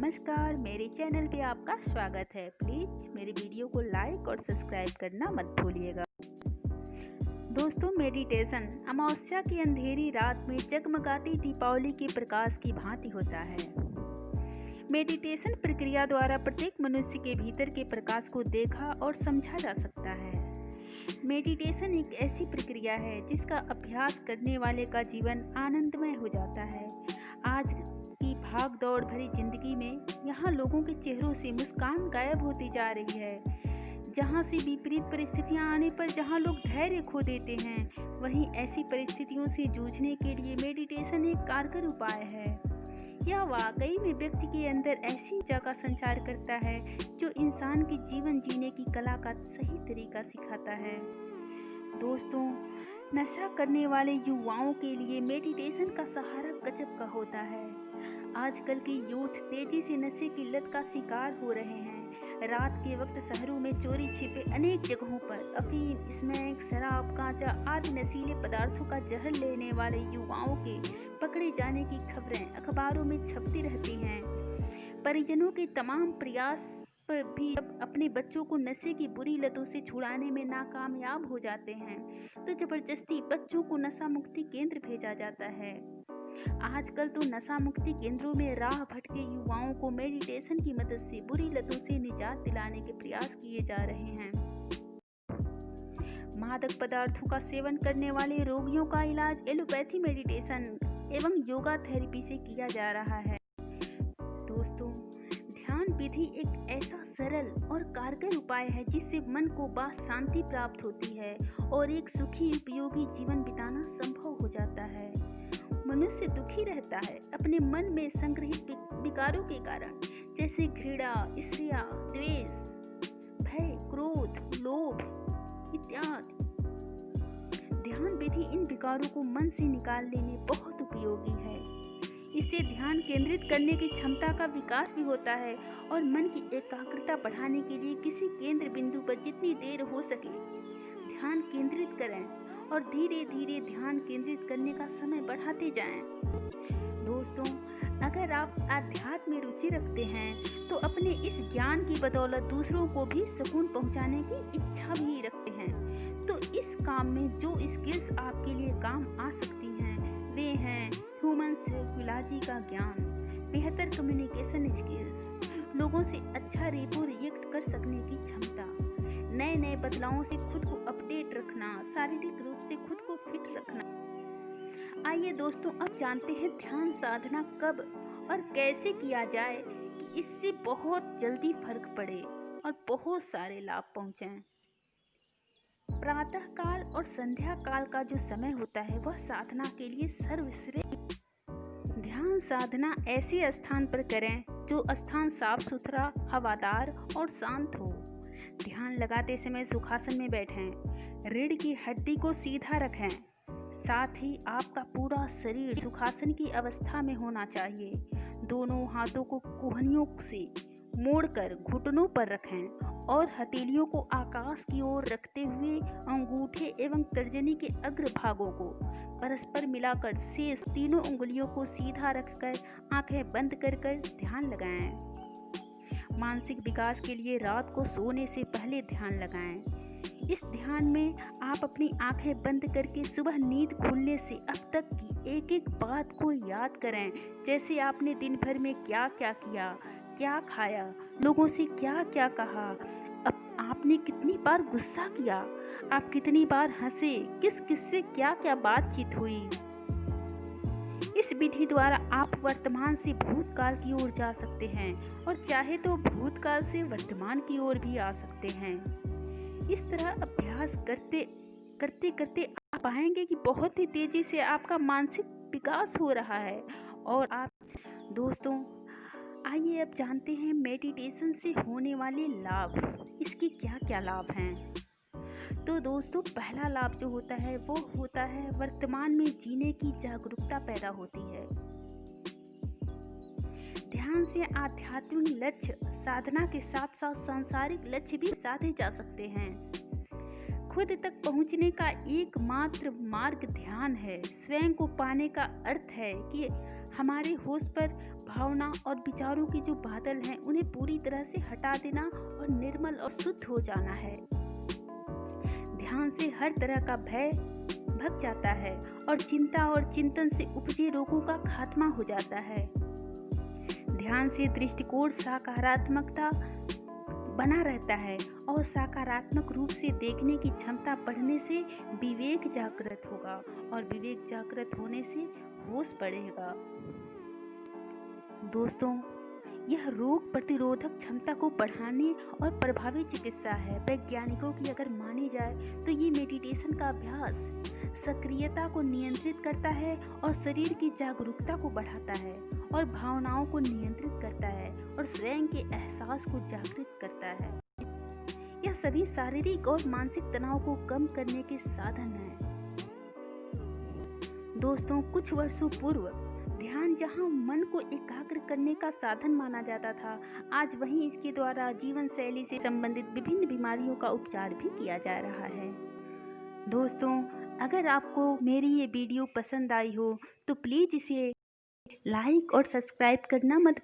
नमस्कार, मेरे चैनल पे आपका स्वागत है। प्लीज़ मेरे वीडियो को लाइक और सब्सक्राइब करना मत भूलिएगा। दोस्तों, मेडिटेशन अमावस्या की अंधेरी रात में जगमगाती दीपावली के प्रकाश की भांति होता है। मेडिटेशन प्रक्रिया द्वारा प्रत्येक मनुष्य के भीतर के प्रकाश को देखा और समझा जा सकता है। मेडिटेशन एक ऐसी प्रक्रिया है जिसका अभ्यास करने वाले का जीवन आनंदमय हो जाता है। आज की भाग दौड़ भरी जिंदगी में यहाँ लोगों के चेहरों से मुस्कान गायब होती जा रही है। जहाँ से विपरीत परिस्थितियाँ आने पर जहाँ लोग धैर्य खो देते हैं, वहीं ऐसी परिस्थितियों से जूझने के लिए मेडिटेशन एक कारगर उपाय है। यह वाकई में व्यक्ति के अंदर ऐसी ऊर्जा का संचार करता है जो इंसान की जीवन जीने की कला का सही तरीका सिखाता है। दोस्तों, नशा करने वाले युवाओं के लिए मेडिटेशन का सहारा गजब का होता है। आजकल के यूथ तेजी से नशे की लत का शिकार हो रहे हैं। रात के वक्त शहरों में चोरी छिपे अनेक जगहों पर अफीम, स्मैक, शराब, गांजा आदि नशीले पदार्थों का जहर लेने वाले युवाओं के पकड़े जाने की खबरें अखबारों में छपती रहती हैं। परिजनों के तमाम प्रयास पर भी जब अपने बच्चों को नशे की बुरी लतों से छुड़ाने में नाकामयाब हो जाते हैं तो जबरदस्ती बच्चों को नशा मुक्ति केंद्र भेजा जाता है। आजकल तो नशा मुक्ति केंद्रों में राह भटके युवाओं को मेडिटेशन की मदद से बुरी लतों से निजात दिलाने के प्रयास किए जा रहे हैं। मादक पदार्थों का सेवन करने वाले रोगियों का इलाज एलोपैथी मेडिटेशन एवं योगा थेरेपी से किया जा रहा है। दोस्तों, ध्यान विधि एक ऐसा सरल और कारगर उपाय है जिससे मन को बात शांति प्राप्त होती है और एक सुखी उपयोगी जीवन बिताना संभव हो जाता है। मनुष्य दुखी रहता है अपने मन में संग्रहित विकारों के कारण, जैसे घृणा, ईर्ष्या, द्वेष, भय, क्रोध, लोभ इत्यादि। ध्यान विधि इन विकारों को मन से निकालने में बहुत उपयोगी है। इससे ध्यान केंद्रित करने की क्षमता का विकास भी होता है और मन की एकाग्रता बढ़ाने के लिए किसी केंद्र बिंदु पर जितनी देर हो सके ध्यान केंद्रित करें और धीरे धीरे ध्यान केंद्रित करने का समय बढ़ाते जाएं। दोस्तों, अगर आप अध्यात्म में रुचि रखते हैं तो अपने इस ज्ञान की बदौलत दूसरों को भी सुकून पहुंचाने की इच्छा भी रखते हैं, तो इस काम में जो स्किल्स आपके लिए काम आ सकती हैं वे हैं ह्यूमन साइकोलॉजी का ज्ञान, बेहतर कम्युनिकेशन स्किल्स, लोगों से अच्छा रेपो रिएक्ट कर सकने की क्षमता, नए नए बदलावों से खुद को अपडेट रखना, शारीरिक रूप से खुद को फिट रखना। आइए दोस्तों, अब जानते हैं ध्यान साधना कब और कैसे किया जाए कि इससे बहुत जल्दी फर्क पड़े और बहुत सारे लाभ पहुंचें। प्रातः काल और संध्या काल का जो समय होता है वह साधना के लिए सर्वश्रेष्ठ। ध्यान साधना ऐसे स्थान पर करें जो स्थान साफ सुथरा, हवादार और शांत हो। ध्यान लगाते समय सुखासन में बैठें, रीढ़ की हड्डी को सीधा रखें, साथ ही आपका पूरा शरीर सुखासन की अवस्था में होना चाहिए। दोनों हाथों को कोहनियों से मोड़कर घुटनों पर रखें और हथेलियों को आकाश की ओर रखते हुए अंगूठे एवं तर्जनी के अग्र भागों को परस्पर मिलाकर शेष तीनों उंगलियों को सीधा रखकर आंखें बंद कर ध्यान लगाएं। मानसिक विकास के लिए रात को सोने से पहले ध्यान लगाएं। इस ध्यान में आप अपनी आंखें बंद करके सुबह नींद खुलने से अब तक की एक एक बात को याद करें, जैसे आपने दिन भर में क्या क्या किया, क्या खाया, लोगों से क्या क्या कहा, अब आपने कितनी बार गुस्सा किया, आप कितनी बार हंसे, किस किस से क्या क्या बातचीत हुई। इस विधि द्वारा आप वर्तमान से भूतकाल की ओर जा सकते हैं और चाहे तो भूतकाल से वर्तमान की ओर भी आ सकते हैं। इस तरह अभ्यास करते करते आप पाएंगे कि बहुत ही तेजी से आपका मानसिक विकास हो रहा है। और आप दोस्तों, आइए अब जानते हैं मेडिटेशन से होने वाले लाभ, इसके क्या क्या लाभ हैं। तो दोस्तों, पहला लाभ जो होता है वो होता है वर्तमान में जीने की जागरूकता पैदा होती है। ध्यान से आध्यात्मिक लक्ष्य साधना के साथ साथ सांसारिक लक्ष्य भी साधे जा सकते हैं। खुद तक पहुंचने का एकमात्र मार्ग ध्यान है। स्वयं को पाने का अर्थ है कि हमारे होश पर भावना और विचारों के जो बादल हैं उन्हें पूरी तरह से हटा देना और निर्मल और शुद्ध हो जाना है। ध्यान से हर तरह का भय भग जाता है और चिंता और चिंतन से उपजे रोगों का खात्मा हो जाता है। ध्यान से दृष्टिकोण सकारात्मकता बना रहता है और सकारात्मक रूप से देखने की क्षमता बढ़ने से विवेक जागृत होगा और विवेक जागृत होने से होश बढ़ेगा। दोस्तों, यह रोग प्रतिरोधक क्षमता को बढ़ाने और प्रभावी चिकित्सा है। वैज्ञानिकों की अगर मानी जाए तो ये मेडिटेशन का अभ्यास सक्रियता को नियंत्रित करता है और शरीर की जागरूकता को बढ़ाता है और भावनाओं को नियंत्रित करता है और स्वयं के एहसास को जागृत करता है। यह सभी शारीरिक और मानसिक तनाव को कम करने के साधन हैं। दोस्तों, कुछ वर्षों पूर्व ध्यान जहां मन को एकाग्र करने का साधन माना जाता था, आज वहीं इसके द्वारा जीवन शैली से संबंधित विभिन्न बीमारियों का उपचार भी किया जा रहा है। दोस्तों, अगर आपको मेरी ये वीडियो पसंद आई हो तो प्लीज़ इसे लाइक और सब्सक्राइब करना मत